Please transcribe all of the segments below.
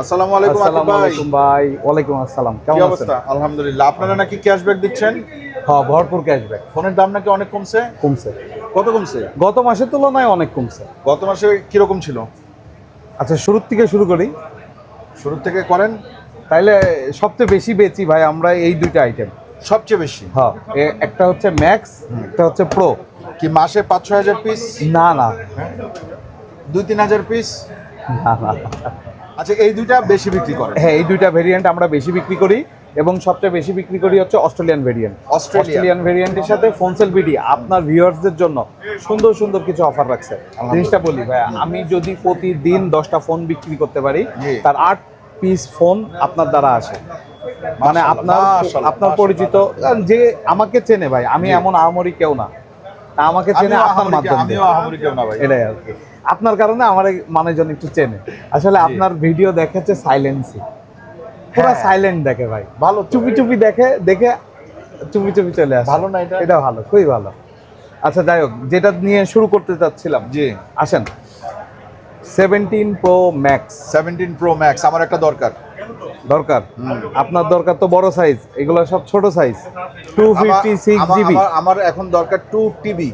আসসালামু আলাইকুম আতিফ আসসালামু ভাই। আলাইকুম ভাই। ওয়ালাইকুম আসসালাম। কি কেমন আছেন? অবস্থা? আলহামদুলিল্লাহ। আপনারা নাকি ক্যাশব্যাক দিচ্ছেন? হ্যাঁ, ভরপুর ক্যাশব্যাক ফোনের দাম নাকি অনেক কমছে? কমছে। কত কমছে? গত মাসের তুলনায় অনেক কমছে। গত মাসে কিরকম ছিল? আচ্ছা, শুরুর থেকে শুরু করি। শুরু থেকে করেন। তাইলে সবচেয়ে বেশি বেচি ভাই আমরা এই দুইটা আইটেম। সবচেয়ে বেশি হ্যাঁ, একটা হচ্ছে ম্যাক্স, একটা হচ্ছে প্রো। কি মাসে ৫-৬ হাজার পিস? না না ২-৩ হাজার পিস? না না। আচ্ছা, এই দুইটা বেশি বিক্রি করেন? হ্যাঁ, এই দুইটা ভেরিয়েন্ট আমরা বেশি বিক্রি করি এবং সবচেয়ে বেশি বিক্রি করি হচ্ছে অস্ট্রেলিয়ান ভেরিয়েন্ট। অস্ট্রেলিয়ান ভেরিয়েন্টের সাথে ফোনসেল বিডি আপনার ভিউয়ার্সদের জন্য সুন্দর সুন্দর কিছু অফার রাখছে। জিনিসটা বলি ভাই, আমি যদি প্রতিদিন 10টা ফোন বিক্রি করতে পারি, জি। তার 8 পিস ফোন আপনার দ্বারা আসে। মানে আপনার মাশাআল্লাহ, আপনার পরিচিত যে আমাকে চেনে ভাই, আমি এমন আহামরি কেউ না, আমাকে চেনে আপনার মাধ্যমে। আমিও আহামরি কেউ না ভাই। এটাই আর কি, আপনার কারণে আমার এই মানুষজন একটু চেনে। আসলে আপনার ভিডিও দেখাচ্ছে সাইলেন্সি, পুরো হ্যাঁ। সাইলেন্ট দেখে ভাই, ভালো তো। চুপি চুপি দেখে দেখে চুপি চুপি চলে আসে। ভালো না এটা? এটা ভালো, খুবই ভালো। আচ্ছা যাই হোক, যেটা নিয়ে শুরু করতে চাচ্ছিলাম, জি। আসেন। 17 প্রো ম্যাক্স 17 প্রো ম্যাক্স আমার একটা দরকার। দরকার। আপনার দরকার তো বড় সাইজ, এগুলো সব ছোট সাইজ। 256 জিবি, আমার এখন দরকার 2 টিবি।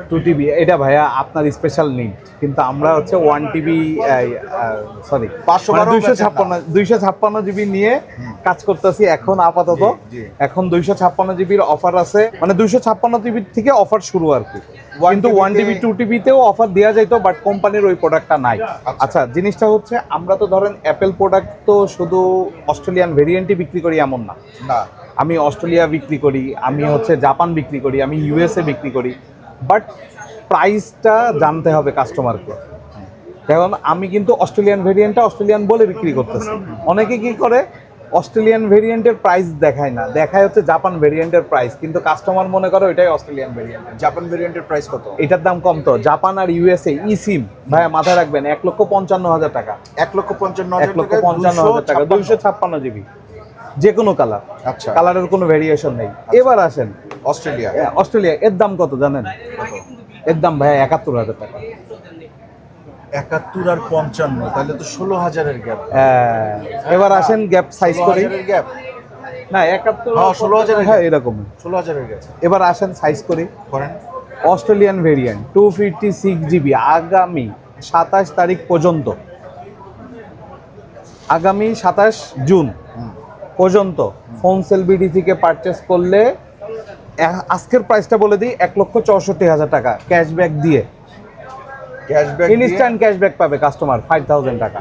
2 টিবি। এটা ভাইয়া আপনার স্পেশাল নিড, কিন্তু আমরা হচ্ছে 1 টিবি, সরি 256 জিবি নিয়ে কাজ করতেছি এখন আপাতত। জি। এখন 256 জিবির অফার আছে, মানে 256 জিবির থেকে অফার শুরু আর কি। 1 কিন্তু 1 টিবি 2 টিবিতেও অফার দেওয়া যাইতো, বাট কোম্পানির ওই প্রোডাক্টটা নাই। আচ্ছা, জিনিসটা হচ্ছে আমরা তো ধরেন অ্যাপেল প্রোডাক্ট তো শুধু অস্ট্রেলিয়ান ভেরিয়েন্টই বিক্রি করি এমন না। না। আমি অস্ট্রেলিয়া বিক্রি করি, আমি হচ্ছে জাপান বিক্রি করি, আমি ইউএসএ বিক্রি করি, বাট প্রাইসটা জানতে হবে কাস্টমারকে। এখন আমি কিন্তু অস্ট্রেলিয়ান ভেরিয়েন্টটা অস্ট্রেলিয়ান বলে বিক্রি করতেছি। অনেকে কি করে, অস্ট্রেলিয়ান ভেরিয়েন্টের প্রাইস দেখায় না, দেখায় হচ্ছে জাপান ভেরিয়েন্টের প্রাইস, কিন্তু কাস্টমার মনে করে ওইটাই অস্ট্রেলিয়ান ভেরিয়েন্ট। জাপান ভেরিয়েন্টের প্রাইস কত? এটার দাম কম তো। জাপান আর ইউএসএ ই সিম ভাইয়া মাথায় রাখবেন 1,55,000 টাকা। 1,55,000 টাকা 256 জিবি, যে কোনো কালার। আচ্ছা। কালারের কোনো ভেরিয়েশন নেই। এবার আসেন অস্ট্রেলিয়া। অস্ট্রেলিয়া, এর দাম কত জানেন? এর দাম ভাইয়া 71,000 টাকা। 71 আর 55, তাহলে তো 16,000-এর গ্যাপ। এবার আসেন গ্যাপ সাইজ করি। 16,000-এর গ্যাপ। না 71, হ্যাঁ, 16,000 হ্যাঁ এরকম। 16,000-এর গ্যাপ এবার আসেন সাইজ করি। করেন। অস্ট্রেলিয়ান ভেরিয়েন্ট 256 জিবি, আগামী 27 তারিখ পর্যন্ত, আগামী 27 জুন পর্যন্ত ফোনসেল বিডি থেকে পারচেস করলে আজকের প্রাইসটা বলে দিই, 1,64,000 টাকা ক্যাশব্যাক দিয়ে। ক্যাশব্যাক ইনস্ট্যান্ট ক্যাশব্যাক পাবে কাস্টমার 5,000 টাকা।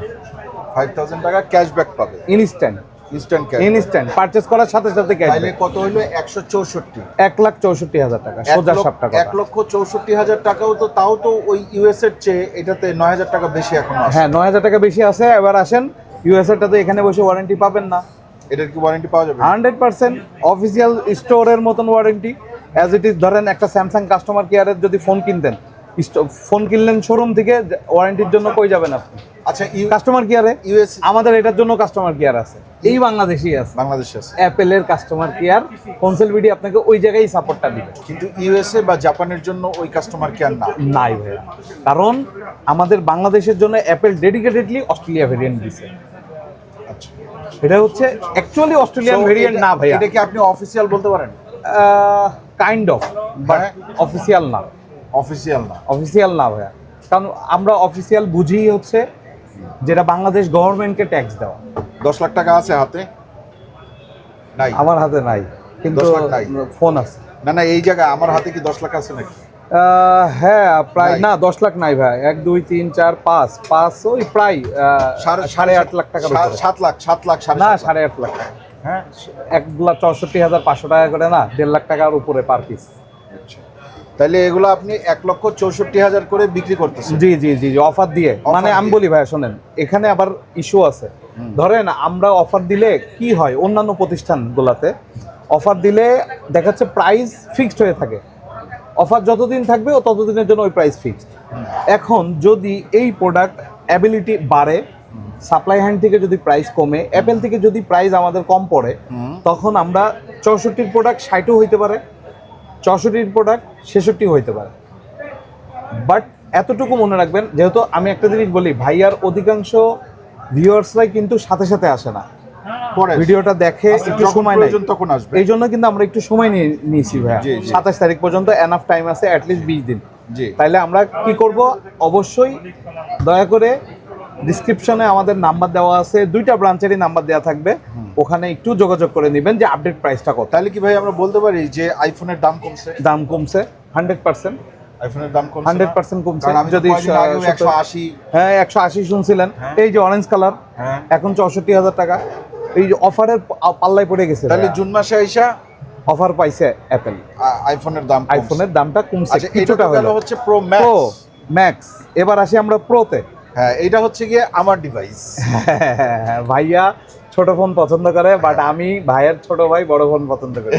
5,000 টাকা ক্যাশব্যাক পাবে। Instant instant cash. Instant purchase করার সাথে সাথে তাহলে ক্যাশব্যাক। কত হলো? 164। 1,64,000 টাকা সোজা সাপটা কথা। 1,64,000 টাকাও তো, তাও তো ওই ইউএস এর চেয়ে এটাতে 9,000 টাকা বেশি এখনো আছে। হ্যাঁ 9,000 টাকা বেশি আছে। এবার আসেন ইউএসএটাতে, এখানে বসে ওয়ারেন্টি পাবেন না। এটার কি ওয়ারেন্টি পাওয়া যাবে? 100% অফিসিয়াল স্টোরের মতন ওয়ারেন্টি অ্যাজ ইট ইজ। ধরেন একটা স্যামসাং কাস্টমার কেয়ারের যদি ফোন কিনতেন, ফোন কিনলেন শোরুম থেকে, ওয়ারেন্টির জন্য কই যাবেন আপনি? আচ্ছা, কাস্টমার কেয়ারে। ইউএস আমাদের এটার জন্য কাস্টমার কেয়ার আছে, এই বাংলাদেশেই আছে। বাংলাদেশে আছে, অ্যাপেলের কাস্টমার কেয়ার, ফোনসেল বিডি আপনাকে ওই জায়গায় সাপোর্টটা দিবে। কিন্তু ইউএসএ বা জাপানের জন্য ওই কাস্টমার কেয়ার না। নাই ভাইয়া, কারণ আমাদের বাংলাদেশের জন্য অ্যাপেল ডেডিকেটেডলি অস্ট্রেলিয়া ভেরিয়েন্ট দিছে। আচ্ছা, এটা হচ্ছে অ্যাকচুয়ালি অস্ট্রেলিয়ান ভেরিয়েন্ট না ভাইয়া। এটা কি আপনি অফিসিয়াল বলতে পারেন? কাইন্ড অফ, বাট অফিসিয়াল না। অফিসিয়াল না। অফিসিয়াল না ভাইয়া, কারণ আমরা অফিসিয়াল বুঝি হচ্ছে যেটা বাংলাদেশ গভর্নমেন্টকে ট্যাক্স দেওয়া। 10 লাখ টাকা আছে হাতে? নাই, আমার হাতে নাই, কিন্তু 10 লাখ নাই। ফোন আছে। না না, এই জায়গায় আমার হাতে কি 10 লাখ আছে নাকি? হ্যাঁ প্রায়, নাই। না 10 লাখ নাই ভাই, 1 2 3 4 5 5, ওই প্রায় 8.5 লাখ টাকা। 7 লাখ, 7 লাখ, না 7.5 8.5 লাখ টাকা। হ্যাঁ, 1,64,500 টাকা করে, না 1.5 লাখ টাকার উপরে পার পিস। তাহলে এগুলো আপনি 1,64,000 করে বিক্রি করতেছেন? জি জি জি জি, অফার দিয়ে। মানে আমি বলি ভাই শোনেন, এখানে আবার ইস্যু আছে। ধরেন আমরা অফার দিলে কি হয়, অন্যান্য প্রতিষ্ঠানগুলোতে অফার দিলে দেখাচ্ছে প্রাইস ফিক্সড হয়ে থাকে। অফার যতদিন থাকবে ও ততদিনের জন্য ওই প্রাইস ফিক্সড। এখন যদি এই প্রোডাক্ট অ্যাবিলিটি বাড়ে, সাপ্লাই হ্যান্ড থেকে যদি প্রাইস কমে, অ্যাপেল থেকে যদি প্রাইস আমাদের কম পড়ে, তখন আমরা 64-র প্রোডাক্ট 60ও হইতে পারে, 64-র প্রোডাক্ট 66 হইতে পারে। বাট এতটুকু মনে রাখবেন, যেহেতু আমি একটা জিনিস বলি, ভাইয়ার অধিকাংশ ভিউয়ার্সরাই কিন্তু সাথে সাথে আসে না, পরে ভিডিওটা দেখে আচ্ছা, একটু যখন সময় নেয়, প্রয়োজন তখন আসবে। এই জন্য কিন্তু আমরা একটু সময় নিয়েছি ভাইয়া। জি, জি। 27 তারিখ পর্যন্ত এনাফ টাইম আছে, অ্যাটলিস্ট 20 দিন। জি। তাইলে আমরা কি করব, অবশ্যই দয়া করে ডিসক্রিপশনে আমাদের নাম্বার দেওয়া আছে, 2টা ব্রাঞ্চেরই নাম্বার দেওয়া থাকবে, ওখানে একটু যোগাযোগ করে নেবেন যে আপডেট প্রাইসটা কত। তাহলে কি ভাই আমরা বলতে পারি যে আইফোনের দাম কমছে? দাম কমছে 100%, আইফোনের দাম কমছে 100% কমছে। কারণ আমি যদি যদি 180 হ্যাঁ 180 শুনছিলেন, হ্যাঁ। এই যে অরেঞ্জ কালার হ্যাঁ। এখন 64,000 টাকা, এই যে অফারের পাল্লায় পড়ে গেছে। তাহলে জুন মাসে আইসা অফার পাইছে অ্যাপেল, আইফোনের দাম কমছে। আইফোনের দামটা কমছে আচ্ছা, এটা কিছুটা তো গেল হলো। হচ্ছে প্রো প্রো ম্যাক্স। ম্যাক্স, এবার আসি আমরা প্রোতে। হ্যাঁ, এটা হচ্ছে গিয়ে আমার ডিভাইস। ভাইয়া ছোট ফোন পছন্দ করে, বাট আমি ভাইয়ের ছোট ভাই বড় ফোন পছন্দ করি।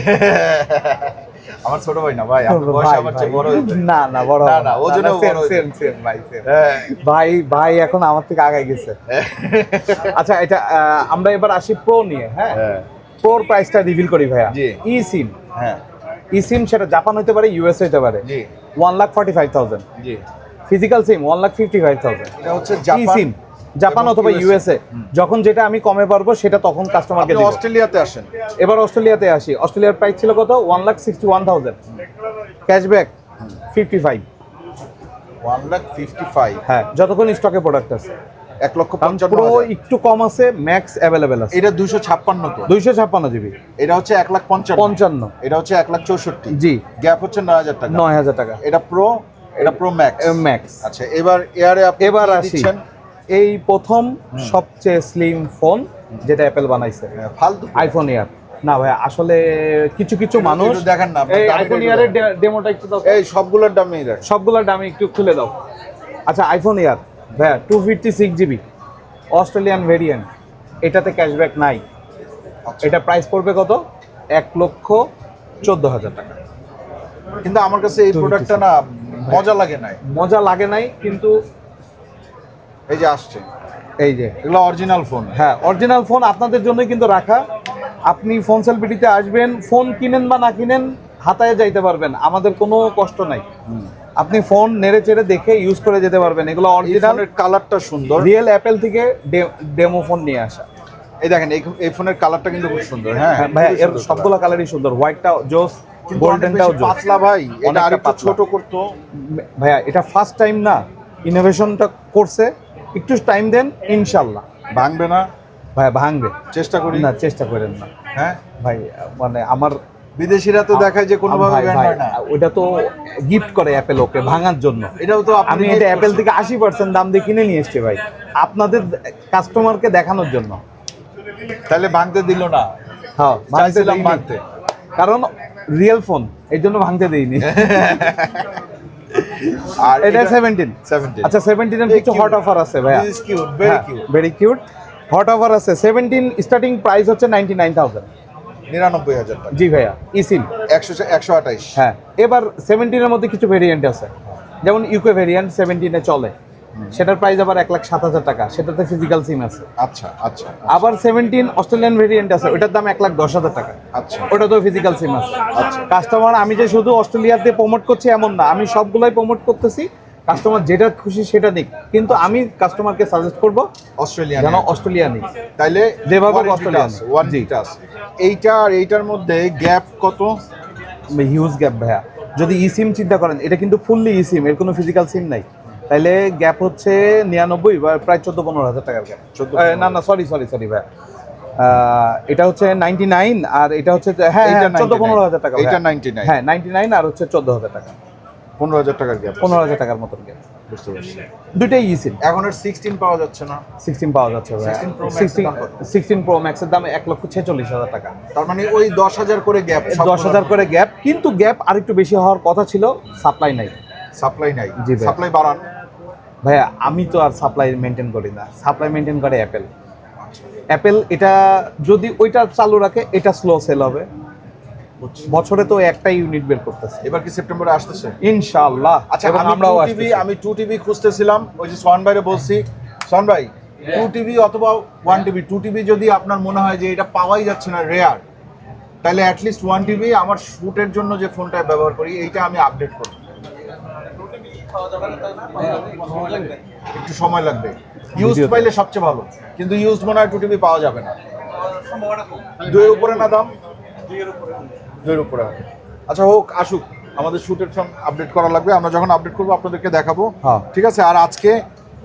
আমার ছোট ভাই না ভাই, আপনার বয়স ভাই, আমার ভাই। চেয়ে বড় হয়েছে। না না বড় না, হবে না, ওজনেও বড় হয়েছে। সেম ভাই same। হ্যাঁ। ভাই ভাই এখন আমার থেকে আগায় গেছে। আচ্ছা, এটা আমরা এবার আসি প্রো নিয়ে। হ্যাঁ, হ্যাঁ। প্রোর প্রাইসটা রিভিল করি ভাইয়া। জি। ই সিম, হ্যাঁ। ই সিম সেটা জাপান হতে পারে, ইউএস হতে পারে। জি। 1,45,000। জি। Physical SIM 1,55,000। এটা হচ্ছে ই জাপান। সিম জাপান এবং অথবা USA ইউএসএ, যখন যেটা আমি কমে পারবো সেটা তখন কাস্টমারকে আপনি দিব। অস্ট্রেলিয়াতে আসেন। এবার অস্ট্রেলিয়াতে আসি, অস্ট্রেলিয়ার প্রাইস ছিল কত? 1,61,000, ক্যাশব্যাক 55। 1,55,000। হ্যাঁ, যতক্ষণ স্টকে প্রোডাক্ট আছে। 1,55,000। প্রো একটু কম আছে, ম্যাক্স অ্যাভেলেবেল আছে। এটা 256 তো। 256 জিবি, এটা হচ্ছে 1,55,000। 55। এটা হচ্ছে 1,64,000। জি, গ্যাপ হচ্ছে 9,000 টাকা। 9,000 টাকা এটা প্রো, এটা প্রো ম্যাক্স। ম্যাক্স। আচ্ছা, এবার এয়ারে আপনি এবার কি আসি, দিচ্ছেন? এই প্রথম সবচেয়ে স্লিম ফোন যেটা অ্যাপেল বানাইছে, ফালতু আইফোন এয়ার। না ভাই, আসলে কিছু কিছু মানুষ একটু দেখেন না, আপনার এই দামটা আইফোন একটু এয়ারের দেখেন। ডেমোটা একটু দাও। এই সবগুলোর দামই দেখ। সবগুলোর দামে একটু খুলে দাও। আচ্ছা, আইফোন এয়ার ভাইয়া 256 জিবি অস্ট্রেলিয়ান ভেরিয়েন্ট, এটাতে ক্যাশব্যাক নাই। এটা প্রাইস পড়বে কত? 1,14,000 টাকা। কিন্তু আমার কাছে এই প্রোডাক্টটা না মজা লাগে নাই। মজা লাগে নাই, কিন্তু এই যে আসছে, এই যে এগুলো অরিজিনাল ফোন। হ্যাঁ, অরিজিনাল ফোন আপনাদের জন্যই কিন্তু রাখা। আপনি ফোন সেলফিটিতে আসবেন, ফোন কিনেন বা না কিনেন হাতায় যাইতে পারবেন, আমাদের কোনো কষ্ট নাই। আপনি ফোন নেড়ে চেড়ে দেখে ইউজ করে যেতে পারবেন। এগুলো অরিজিনাল, অরিজিনালের কালারটা সুন্দর। রিয়েল অ্যাপেল থেকে ডেমো ফোন নিয়ে আসা। এই দেখেন, এই ফোনের কালারটা কিন্তু খুব সুন্দর। হ্যাঁ হ্যাঁ ভাইয়া, খুবই এর সুন্দর সবগুলো কালারই সুন্দর, হোয়াইটটা জোস, কিন্তু অনেক গোল্ডেনটাও বেশি জোস। পাতলা ভাই, এটা অনেকটা আরেকটু পাতলা। ছোট করতো। ভাইয়া এটা ফার্স্ট টাইম না, ইনোভেশনটা করছে, একটু টাইম দেন, ইনশাল্লাহ ভাঙবে না, ভাইয়া ভাঙবে। চেষ্টা করি। না, চেষ্টা করেন না হ্যাঁ, ভাই, মানে আমার বিদেশিরা তো দেখায় যে কোনোভাবে ভাই, ব্যান্ড ভাই, হয় না। ওটা তো গিফট করে অ্যাপেল ওকে ভাঙার জন্য। এটাও তো আপনি আমি নিজে এটা অ্যাপেল করছেন। থেকে 80% দাম দিয়ে কিনে নিয়ে এসছি ভাই, আপনাদের কাস্টমারকে দেখানোর জন্য। তাহলে ভাঙতে দিল না। হ্যাঁ, ভাঙতে চাইছিলাম দেইনি। ভাঙতে। কারণ রিয়েল ফোন, এই জন্য ভাঙতে দেইনি। আর এটা 17। 17। আচ্ছা, 17 এর কিছু হট অফার আছে ভাইয়া। This is cute, very cute. Very cute, hot offer আছে। 17 স্টার্টিং প্রাইস হচ্ছে 99,000। 99,000 টাকা। জি ভাইয়া, ইসিম। 128। হ্যাঁ, এবার 17 এর মধ্যে কিছু ভেরিয়েন্ট আছে, যেমন ইউকে ভেরিয়েন্ট 17 এ চলে, সেটার প্রাইস আবার 1,07,000 টাকা, সেটাতে ফিজিক্যাল সিম আছে। আচ্ছা আচ্ছা আবার 17 অস্ট্রেলিয়ান ভেরিয়েন্ট আছে, ওটার দাম 1,10,000 টাকা। আচ্ছা। ওটা তো ফিজিক্যাল সিম আছে। কাস্টমার, আমি যে শুধু অস্ট্রেলিয়াতে প্রমোট করছি এমন না, আমি সবগুলাই প্রমোট করতেছি, কাস্টমার যেটা খুশি সেটা নিক, কিন্তু আমি কাস্টমারকে সাজেস্ট করব অস্ট্রেলিয়ান যেন অস্ট্রেলিয়া নিক। তাইলে যেভাবে warranty অস্ট্রেলিয়ান আছে, warranty আছে। এইটা আর এইটার মধ্যে গ্যাপ কত? হিউজ গ্যাপ ভাইয়া। যদি ই সিম চিন্তা করেন, এটা কিন্তু ফুললি ই সিম, এর কোনো ফিজিক্যাল সিম নাই, তাইলে গ্যাপ হচ্ছে 99 বা প্রায় 14-15 হাজার টাকার গ্যাপ। 14-15 না না, সরি ভাইয়া, এটা হচ্ছে 99 আর এটা হচ্ছে, হ্যাঁ, এইটা 14-15 হাজার টাকা। এইটা ভাইয়া। 99। হ্যাঁ, 99 আর হচ্ছে 14,000 টাকা, 15,000 টাকার গ্যাপ। 15,000 টাকার মতন গ্যাপ। বুঝতে পারছি। দুইটাই ই সিম। এখন আর 16 পাওয়া যাচ্ছে না। 16 পাওয়া যাচ্ছে ভাইয়া। 16 Pro Max এর দাম কত? 16 Pro Max এর দাম 1,46,000 টাকা। তার মানে ওই 10,000 করে গ্যাপ। 10,000 করে গ্যাপ, কিন্তু গ্যাপ আরেকটু বেশি হওয়ার কথা ছিল, সাপ্লাই নাই। সাপ্লাই নাই। জি ভাই। সাপ্লাই বাড়ান। ভাইয়া আমি তো আর সাপ্লাই মেনটেন করি না, সাপ্লাই মেনটেন করে অ্যাপেল। অ্যাপেল এটা যদি ওইটা চালু রাখে, এটা স্লো সেল হবে। বছরে তো একটা ইউনিট বের করতেছে, এবার কি সেপ্টেম্বরে আসতেছে? ইনশাআল্লাহ। আচ্ছা, এবং আমি আমরাও 2 টিভি, আমি 2 টিভি খুঁজতেছিলাম, ওই যে সোহান ভাইরে বলছি, সোহান ভাই 2 টিভি অথবা 1 টিভি, 2 টিভি যদি আপনার মনে হয় যে এটা পাওয়াই যাচ্ছে না, রেয়ার, তাহলে অ্যাটলিস্ট 1 টিভি আমার শুটের জন্য যে ফোনটা ব্যবহার করি এইটা আমি আপডেট করব। একটু সময় লাগবে। ইউজড ভিডিওতে। পাইলে সবচেয়ে ভালো, কিন্তু ইউজড মনে হয় 2TB পাওয়া যাবে না। 2 উপরে না দাম? 2 উপরে হবে। আচ্ছা হোক, আসুক, আমাদের শুটের ফর্ম আপডেট করা লাগবে, আমরা যখন আপডেট করবো আপনাদেরকে দেখাবো। হ্যাঁ। ঠিক আছে, আর আজকে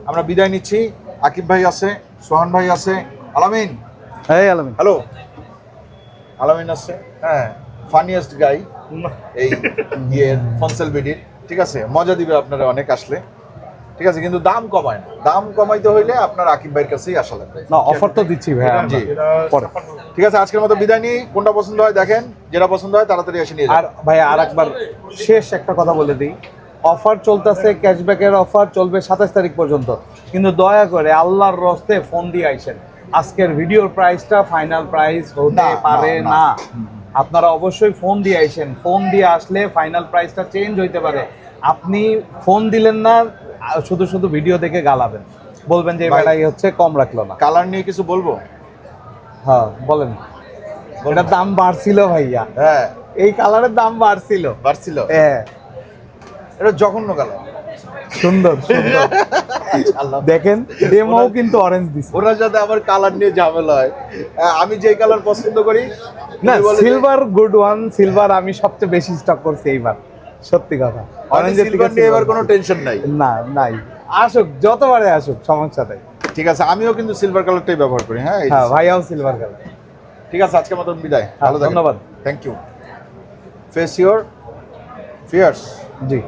আমরা বিদায় নিচ্ছি। আকিব ভাই আছে, সোহান ভাই আছে, আলামিন, এই আলামিন, হ্যালো, আলামিন আছে, হ্যাঁ, ফানিয়েস্ট গাই এই ইয়ের ফনসেল বিডির। ঠিক আছে, মজা দিবে আপনারা অনেক আসলে। ঠিক আছে, কিন্তু দাম কমায় না, দাম কমাইতে হইলে আপনার আকিব ভাইয়ের কাছেই আসা লাগবে। না অফার তো দিচ্ছি ভাইয়া জি। পরে। ঠিক আছে, আজকের মতো বিদায় নিই। কোনটা পছন্দ হয় দেখেন, যেটা পছন্দ হয় তাড়াতাড়ি এসে নিয়ে আর যান। ভাই আর একবার শেষ একটা কথা বলে দিই, অফার চলতেছে, ক্যাশব্যাকের অফার চলবে 27 তারিখ পর্যন্ত, কিন্তু দয়া করে আল্লাহর রস্তে ফোন দিয়ে আইসেন। আজকের ভিডিওর প্রাইসটা ফাইনাল প্রাইস হতে না, পারে না, না। আপনারা অবশ্যই ফোন দিয়ে আইসেন, ফোন দিয়ে আসলে ফাইনাল প্রাইসটা চেঞ্জ হইতে পারে। আপনি ফোন দিলেন না, শুধু শুধু ভিডিও দেখে গালাবেন, বলবেন যে ভাই, এটাই হচ্ছে কম রাখলো না। কালার নিয়ে কিছু বলবো? হ্যাঁ বলেন। এটার দাম বাড়ছিল ভাইয়া, হ্যাঁ, এই কালারের দাম বাড়ছিল। বাড়ছিল। হ্যাঁ এটা জঘন্য কালার। সুন্দর সুন্দর। আল্লাহ, দেখেন ডেমো কিন্তু অরেঞ্জ দিছে। ওনার সাথে আমার কালার নিয়ে ঝামেলা হয়। আমি যেই কালার পছন্দ করি, না উনি বলে যে- সিলভার গুড ওয়ান, সিলভার আমি সবচেয়ে বেশি স্টক করছি এইবার, সত্যি কথা। মানে অরেঞ্জের সিলভার নিয়ে এবার কোনো টেনশন নাই। না নাই, আসুক যতবারে আসুক, সমস্যা নাই। ঠিক আছে, আমিও কিন্তু সিলভার কালারটাই ব্যবহার করি। হ্যাঁ, এই যে- হ্যাঁ ভাইয়াও সিলভার কালার। ঠিক আছে, আজকের মতন বিদায়। হ্যাঁ, ভালো থাকেন। ধন্যবাদ। Thank you. Face your fears. G.